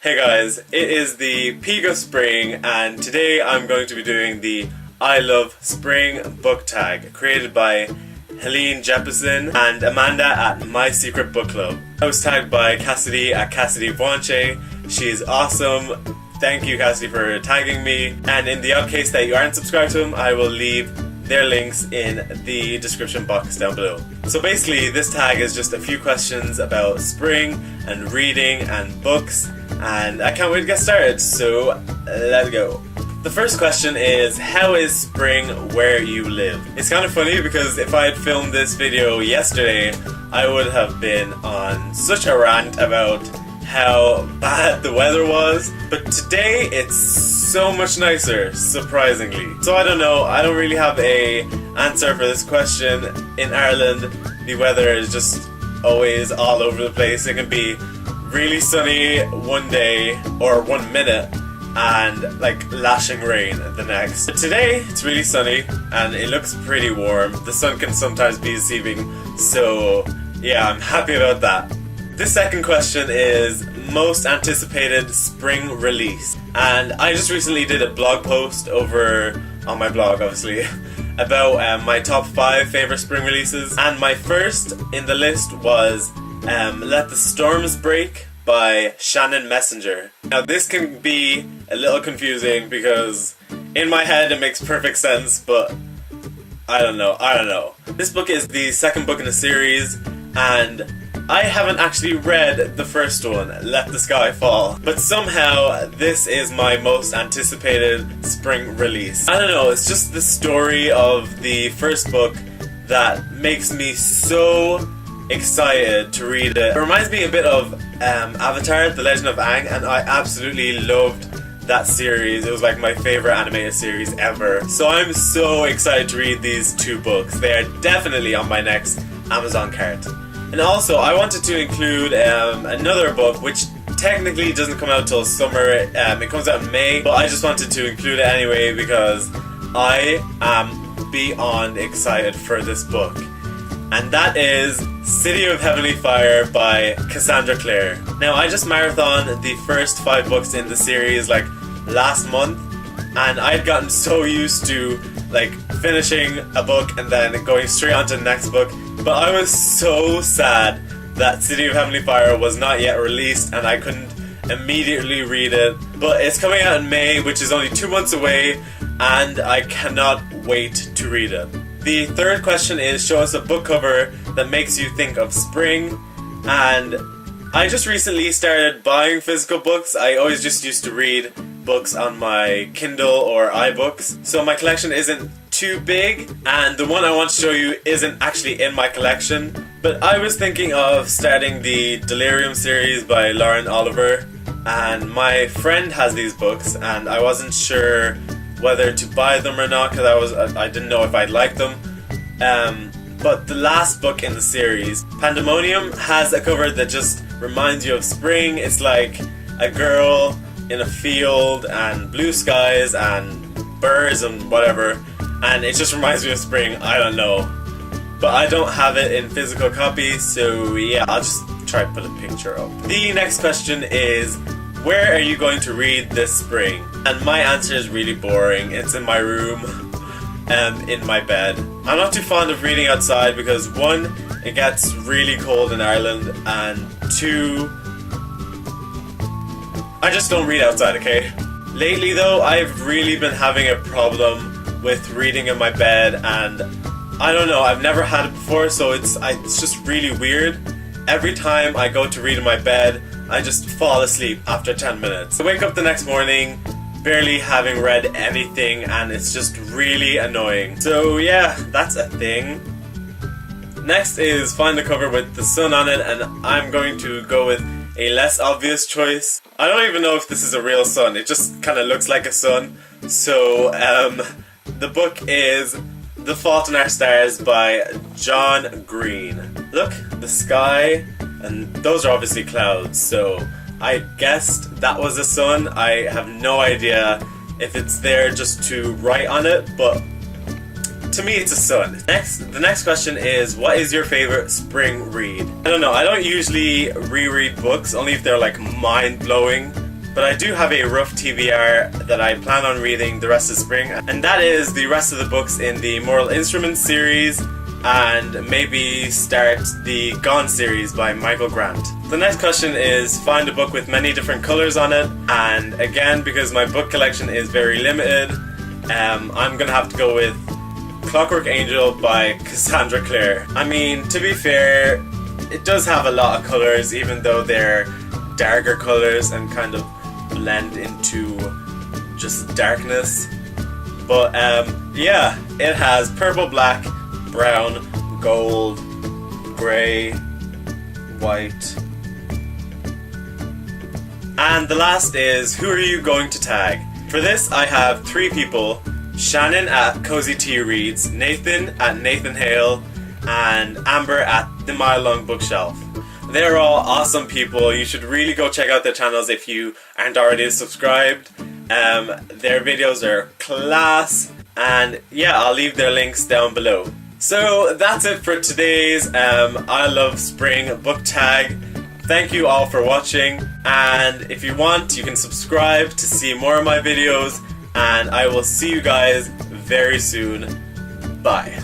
Hey guys, it is the peak of spring and today I'm going to be doing the I Love Spring book tag created by Helene Jeppesen and Amanda at My Secret Book Club. I was tagged by Cassidy at Cassidy Boanche. She's awesome. Thank you Cassidy for tagging me, and in the odd case that you aren't subscribed to them, I will leave their links in the description box down below. So basically this tag is just a few questions about spring and reading and books, and I can't wait to get started, so let's go. The first question is, how is spring where you live? It's kind of funny because if I had filmed this video yesterday, I would have been on such a rant about how bad the weather was, but today it's so much nicer, surprisingly. So I don't know, I don't really have a answer for this question. In Ireland, the weather is just always all over the place. It can be really sunny one day or 1 minute and like lashing rain the next. But today it's really sunny and it looks pretty warm. The sun can sometimes be deceiving, so yeah, I'm happy about that. This second question is most anticipated spring release, and I just recently did a blog post over on my blog, obviously, about my top 5 favorite spring releases, and my first in the list was Let the Storms Break by Shannon Messenger. Now this can be a little confusing because in my head it makes perfect sense, but I don't know. This book is the second book in the series, and I haven't actually read the first one, Let the Sky Fall, but somehow this is my most anticipated spring release. I don't know, it's just the story of the first book that makes me so excited to read it. It reminds me a bit of Avatar, The Legend of Aang, and I absolutely loved that series. It was like my favorite animated series ever. So I'm so excited to read these two books. They are definitely on my next Amazon cart. And also, I wanted to include another book, which technically doesn't come out till summer. It comes out in May, but I just wanted to include it anyway because I am beyond excited for this book. And that is City of Heavenly Fire by Cassandra Clare. Now, I just marathoned the first 5 books in the series like last month, and I had gotten so used to like finishing a book and then going straight on to the next book. But I was so sad that City of Heavenly Fire was not yet released and I couldn't immediately read it. But it's coming out in May, which is only 2 months away, and I cannot wait to read it. The third question is, show us a book cover that makes you think of spring. And I just recently started buying physical books. I always just used to read books on my Kindle or iBooks, so my collection isn't too big, and the one I want to show you isn't actually in my collection. But I was thinking of starting the Delirium series by Lauren Oliver, and my friend has these books and I wasn't sure whether to buy them or not because I didn't know if I'd like them. But the last book in the series, Pandemonium, has a cover that just reminds you of spring. It's like a girl in a field and blue skies and birds and whatever, and it just reminds me of spring. I don't know, but I don't have it in physical copy, so yeah, I'll just try to put a picture up. The next question is, where are you going to read this spring? And my answer is really boring. It's in my room, in my bed. I'm not too fond of reading outside because 1, it gets really cold in Ireland, and 2, I just don't read outside, okay? Lately though, I've really been having a problem with reading in my bed, and I don't know, I've never had it before, so it's just really weird. Every time I go to read in my bed, I just fall asleep after 10 minutes. I wake up the next morning barely having read anything, and it's just really annoying. So yeah, that's a thing. Next is find a cover with the sun on it, and I'm going to go with a less obvious choice. I don't even know if this is a real sun, it just kind of looks like a sun. So the book is The Fault in Our Stars by John Green. Look, the sky, and those are obviously clouds, so I guessed that was a sun. I have no idea if it's there just to write on it, but to me it's a sun. The next question is, what is your favorite spring read? I don't know, I don't usually reread books, only if they're like mind-blowing. but I do have a rough TBR that I plan on reading the rest of spring, and that is the rest of the books in the Moral Instruments series, and maybe start the Gone series by Michael Grant. The next question is find a book with many different colours on it, and again, because my book collection is very limited, I'm gonna have to go with Clockwork Angel by Cassandra Clare. I mean, to be fair, it does have a lot of colours, even though they're darker colours and kind of blend into just darkness. But yeah, it has purple, black, brown, gold, grey, white. And the last is, who are you going to tag? For this I have 3 people: Shannon at Cozy Tea Reads, Nathan at Nathan Hale, and Amber at The Mile Long Bookshelf. They're all awesome people. You should really go check out their channels if you aren't already subscribed. Their videos are class, and yeah, I'll leave their links down below. So that's it for today's I Love Spring book tag. Thank you all for watching, and if you want, you can subscribe to see more of my videos, and I will see you guys very soon. Bye.